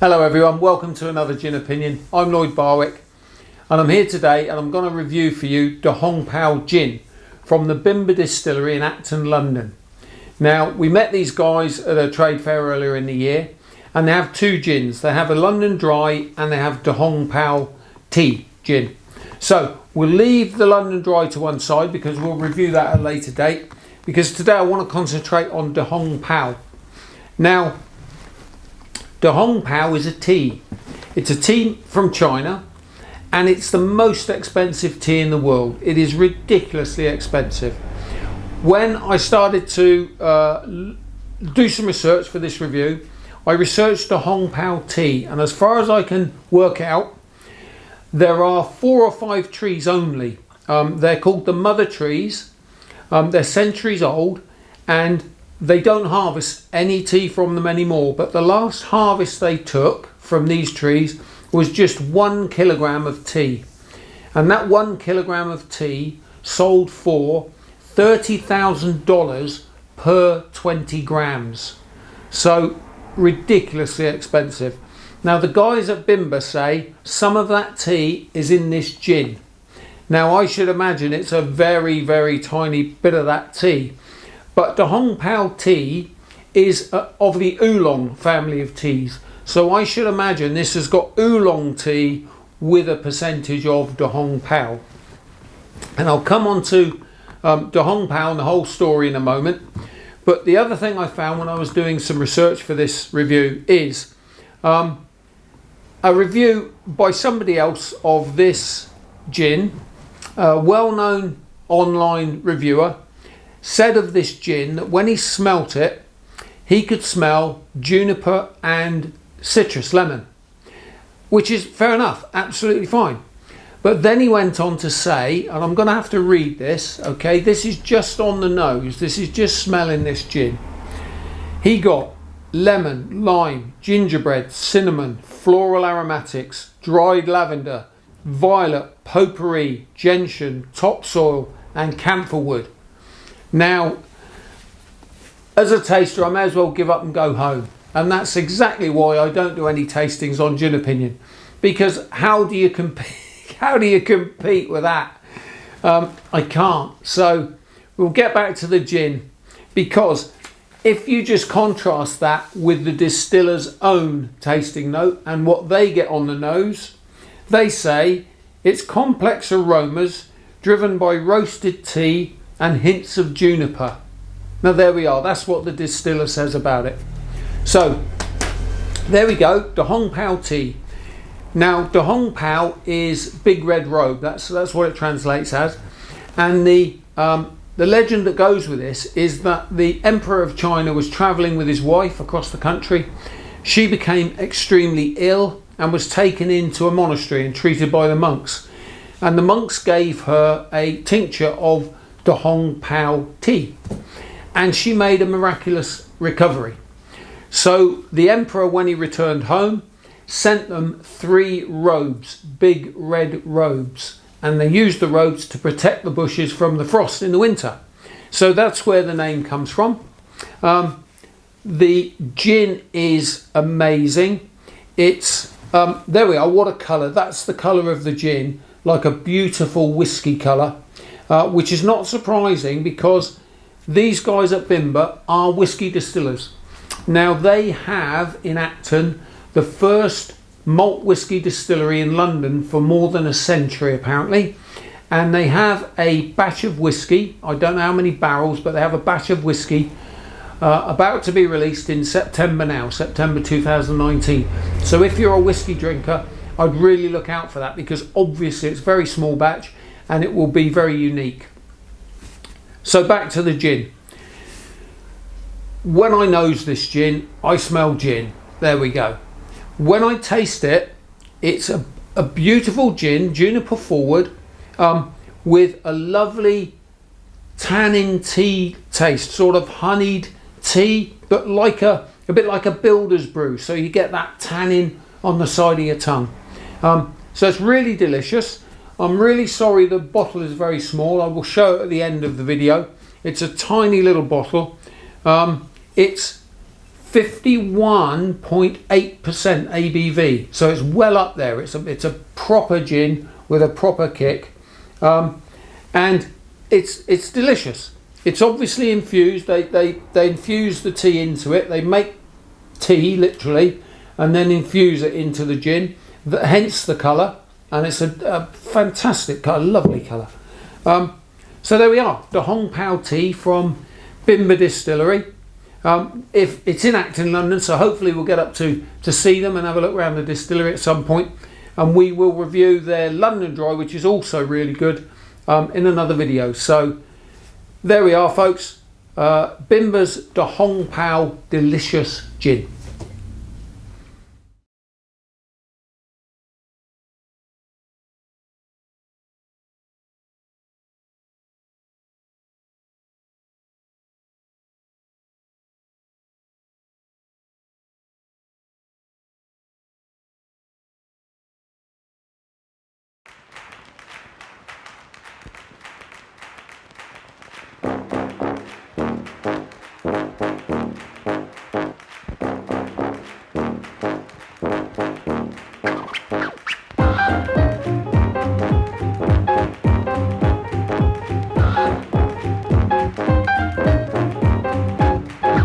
Hello everyone, welcome to another gin opinion. I'm Lloyd Barwick and I'm here today and I'm going to review for you the Hong Pao gin from the Bimber Distillery in Acton, London. Now, we met these guys at a trade fair earlier in the year and they have two gins. They have a London Dry and they have the Hong Pao tea gin. So we'll leave the London Dry to one side because we'll review that at a later date, because today I want to concentrate on the Hong Pao. Now, the Hong Pao is a tea. It's a tea from China and it's the most expensive tea in the world. It is ridiculously expensive. When I started to do some research for this review, I researched the Hong Pao tea, and as far as I can work out, there are 4 or 5 trees only. They're called the mother trees. They're centuries old and they don't harvest any tea from them anymore, but the last harvest they took from these trees was just 1 kilogram of tea, and that 1 kilogram of tea sold for $30,000 per 20 grams. So ridiculously expensive. Now, the guys at Bimber say some of that tea is in this gin. Now, I should imagine it's a very, very tiny bit of that tea. But the Hong Pao tea is of the oolong family of teas. So I should imagine this has got oolong tea with a percentage of the Hong Pao. And I'll come on to the Hong Pao and the whole story in a moment. But the other thing I found when I was doing some research for this review is a review by somebody else of this gin, a well-known online reviewer, said of this gin that when he smelt it, he could smell juniper and citrus lemon, which is fair enough, absolutely fine. But then he went on to say, and I'm going to have to read this, okay, this is just on the nose, this is just smelling this gin. He got lemon, lime, gingerbread, cinnamon, floral aromatics, dried lavender, violet, potpourri, gentian, topsoil and camphor wood. Now, as a taster, I may as well give up and go home. And that's exactly why I don't do any tastings on gin opinion. Because how do you compete? How do you compete with that? I can't. So we'll get back to the gin. Because if you just contrast that with the distiller's own tasting note and what they get on the nose, they say it's complex aromas driven by roasted tea and hints of juniper. Now there we are, that's what the distiller says about it. So there we go, the Hong Pao tea. Now the Hong Pao is big red robe, that's what it translates as. And the legend that goes with this is that the Emperor of China was traveling with his wife across the country. She became extremely ill and was taken into a monastery and treated by the monks. And the monks gave her a tincture of the Hong Pao tea, and she made a miraculous recovery. So the emperor, when he returned home, sent them 3 robes, big red robes, and they used the robes to protect the bushes from the frost in the winter. So that's where the name comes from. The gin is amazing. It's there we are, what a colour. That's the colour of the gin, like a beautiful whiskey colour. Which is not surprising because these guys at Bimber are whiskey distillers. Now, they have in Acton the first malt whiskey distillery in London for more than a century apparently, and they have a batch of whiskey, I don't know how many barrels, but they have a batch of whiskey about to be released in September now, September 2019. So if you're a whiskey drinker, I'd really look out for that, because obviously it's a very small batch and it will be very unique. So back to the gin. When I nose this gin, I smell gin. There we go. When I taste it, it's a beautiful gin, juniper forward, with a lovely tannin tea taste, sort of honeyed tea, but like a bit like a builder's brew. So you get that tannin on the side of your tongue. So it's really delicious. I'm really sorry the bottle is very small. I will show it at the end of the video. It's a tiny little bottle. It's 51.8% ABV, so it's well up there. It's a proper gin with a proper kick, and it's delicious. It's obviously infused. They infuse the tea into it. They make tea literally and then infuse it into the gin, hence the colour, and it's a fantastic colour, lovely colour. So there we are, the Hong Pao tea from Bimber Distillery. If it's in Acton, London, so hopefully we'll get up to see them and have a look around the distillery at some point, and we will review their London Dry, which is also really good, in another video. So there we are, folks. Bimber's the Hong Pao delicious gin.